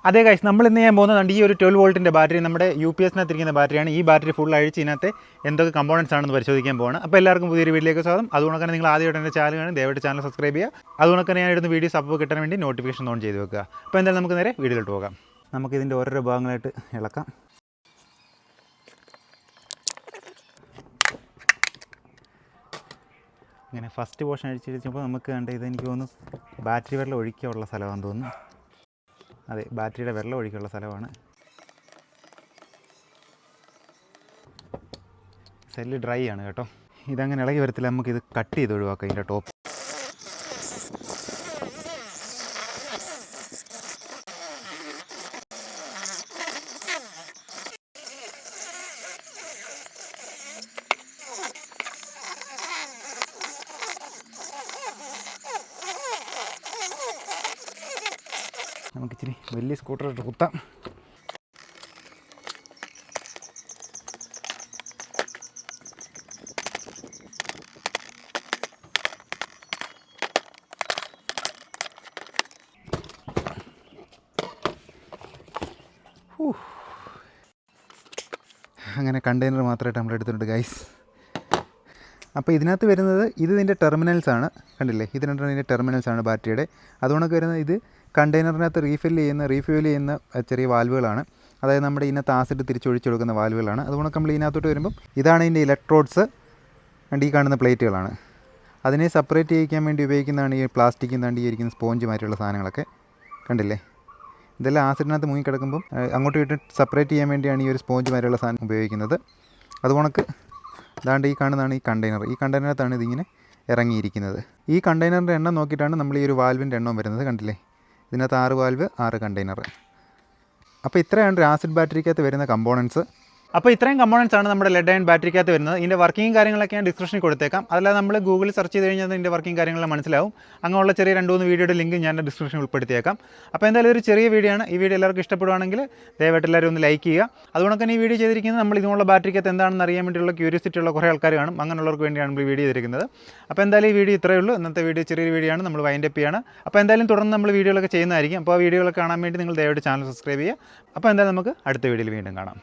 അതേ ഗൈസ്, നമ്മൾ ഇന്ന് ചെയ്യാൻ പോകുന്നത് ഈ ഒരു 12 വോൾട്ടിൻ്റെ ബാറ്ററി നമ്മുടെ UPS-നകത്തിരിക്കുന്ന ബാറ്ററിയാണ്. ഈ ബാറ്ററി ഫുൾ അഴിച്ച് ഇതിനകത്ത് എന്തൊക്കെ കമ്പോണൻസ് ആണെന്ന് പരിശോധിക്കാൻ പോകണം. അപ്പോൾ എല്ലാവർക്കും പുതിയൊരു വീഡിയോയിലേക്ക് സ്വാഗതം. അതുകൊണ്ട് തന്നെ നിങ്ങൾ ആദ്യമായിട്ട് എൻ്റെ ചാനൽ കാണും, ദയവായിട്ട് ചാനൽ സബ്സ്ക്രൈബ് ചെയ്യുക. അതുകൊണ്ട് തന്നെ ഞാൻ ഇടുന്ന വീഡിയോസ് അപ്പോൾ കിട്ടാൻ വേണ്ടി നോട്ടിഫിക്കേഷൻ ഓൺ ചെയ്ത് വെക്കുക. അപ്പോൾ എന്തായാലും നമുക്ക് നേരെ വീഡിയോയിലോട്ട് പോകാം. നമുക്കിതിൻ്റെ ഓരോരോ ഭാഗങ്ങളായിട്ട് ഇളക്കാം. ഇങ്ങനെ ഫസ്റ്റ് പോർഷൻ അഴിച്ചപ്പോൾ നമുക്ക് കണ്ട ഇതെനിക്ക് തോന്നുന്നു ബാറ്ററി വെള്ളം ഒഴിക്കാനുള്ള സ്ഥലമാണെന്ന് തോന്നുന്നു. അതെ, ബാറ്ററിയുടെ വെള്ളം ഒഴിക്കാനുള്ള സ്ഥലമാണ്. സെല്ല് ഡ്രൈ ആണ് കേട്ടോ. ഇതങ്ങനെ ഇളകി വരത്തില്ല, നമുക്കിത് കട്ട് ചെയ്ത് ഒഴിവാക്കാം ഇതിൻ്റെ ടോപ്പ്. നമുക്കിച്ചിരി വലിയ സ്കൂട്ടറായിട്ട് കുത്താം. അങ്ങനെ കണ്ടെയ്നർ മാത്രമായിട്ട് നമ്മൾ എടുത്തിട്ടുണ്ട് ഗൈസ്. അപ്പോൾ ഇതിനകത്ത് വരുന്നത് ഇതിൻ്റെ ടെർമിനൽസാണ്, കണ്ടില്ലേ? ഇതിൻ്റെ ടെർമിനൽസാണ് ബാറ്ററിയുടെ. അതുകൊണ്ടൊക്കെ വരുന്നത് ഇത് കണ്ടെയ്നറിനകത്ത് റീഫിൽ ചെയ്യുന്ന ചെറിയ വാൽവുകളാണ്. അതായത് നമ്മുടെ ഇതിനകത്ത് ആസിഡ് തിരിച്ചൊഴിച്ചു കൊടുക്കുന്ന വാൽവുകളാണ്. അതുകൊണ്ട് നമ്മൾ ഇതിനകത്തോട്ട് വരുമ്പം ഇതാണ് ഇതിൻ്റെ ഇലക്ട്രോഡ്സ് ആൻഡ് ഈ കാണുന്ന പ്ലേറ്റുകളാണ്. അതിനെ സെപ്പറേറ്റ് ചെയ്യിക്കാൻ വേണ്ടി ഉപയോഗിക്കുന്നതാണ് ഈ പ്ലാസ്റ്റിക്കിൽ നിന്നാണ്ട് ഈ ഇരിക്കുന്ന സ്പോഞ്ച് മാറ്റിയുള്ള സാധനങ്ങളൊക്കെ, കണ്ടില്ലേ? ഇതെല്ലാം ആസിഡിനകത്ത് മുങ്ങിക്കിടക്കുമ്പം അങ്ങോട്ട് ഇട്ട് സെപ്പറേറ്റ് ചെയ്യാൻ വേണ്ടിയാണ് ഈ ഒരു സ്പോഞ്ച് മാറ്റിയുള്ള സാധനം ഉപയോഗിക്കുന്നത്. അതുകൊണ്ട് ഇതാണ്ട് ഈ കാണുന്നതാണ് ഈ കണ്ടെയ്നർ. ഈ കണ്ടെയ്നറിനകത്താണ് ഇതിങ്ങനെ ഇറങ്ങിയിരിക്കുന്നത്. ഈ കണ്ടെയ്നറിൻ്റെ എണ്ണം നോക്കിയിട്ടാണ് നമ്മൾ ഈ ഒരു വാൽവിൻ്റെ എണ്ണം വരുന്നത്, കണ്ടില്ലേ? ഇതിനകത്ത് 6 വാൽവ് 6 കണ്ടെയ്നർ. അപ്പോൾ ഇത്രയാണ് ആസിഡ് ബാറ്ററിക്കകത്ത് വരുന്ന കമ്പോണൻസ്. അപ്പോൾ ഇത്രയും കമ്പോണൻസ് ആണ് നമ്മുടെ ലെഡ് അയൺ ബാറ്ററിക്കകത്ത് വരുന്നത്. ഇതിൻ്റെ വർക്കിംഗ് കാര്യങ്ങളൊക്കെ ഞാൻ ഡിസ്ക്രിപ്ഷനിൽ കൊടുത്തേക്കാം. അതല്ലാതെ നമ്മൾ ഗൂഗിളിൽ സെർച്ച് ചെയ്ത് കഴിഞ്ഞാൽ ഇതിൻ്റെ വർക്കിംഗ് കാര്യങ്ങളെല്ലാം മനസ്സിലാവും. അങ്ങനെയുള്ള ചെറിയ 2-3 വീഡിയോയുടെ ലിങ്ക് ഞാൻ ഡിസ്ക്രിപ്ഷനിൽ ഉൾപ്പെടുത്തിയേക്കാം. അപ്പോൾ എന്തായാലും ഒരു ചെറിയ വീഡിയോ ആണ്. ഈ വീഡിയോ എല്ലാവർക്കും ഇഷ്ടപ്പെടുവാണെങ്കിൽ ദയവായിട്ട് എല്ലാവരും ഒന്ന് ലൈക്ക് ചെയ്യുക. അതുകൊണ്ട് തന്നെ ഈ വീഡിയോ ചെയ്തിരിക്കുന്നത് നമ്മൾ ഇതിനുള്ള ബാറ്ററിക്കകത്ത് എന്താണെന്ന് അറിയാൻ വേണ്ടിയുള്ള ക്യൂരിയോസിറ്റി ഉള്ള കുറേ ആൾക്കാർ കാണും. അങ്ങനെയുള്ളവർക്ക് വേണ്ടിയാണ് നമ്മൾ ഈ വീഡിയോ ചെയ്തിരിക്കുന്നത്. അപ്പോൾ എന്തായാലും ഈ വീഡിയോ ഇത്രയേ ഉള്ളൂ. ഇന്നത്തെ വീഡിയോ ചെറിയൊരു വീഡിയോ ആണ്, നമ്മൾ വൈൻഡ് അപ്പ് ചെയ്യാണ്. അപ്പോൾ എന്തായാലും തുടർന്ന് നമ്മൾ വീഡിയോകളൊക്കെ ചെയ്യുന്നതായിരിക്കും. അപ്പോൾ ആ വീഡിയോകളൊക്കെ കാണാൻ വേണ്ടി നിങ്ങൾ ദയവായിട്ട് ചാനൽ സബ്സ്ക്രൈബ് ചെയ്യുക. അപ്പോൾ എന്തായാലും നമുക്ക് അടുത്ത വീഡിയോയിൽ വീണ്ടും കാണാം.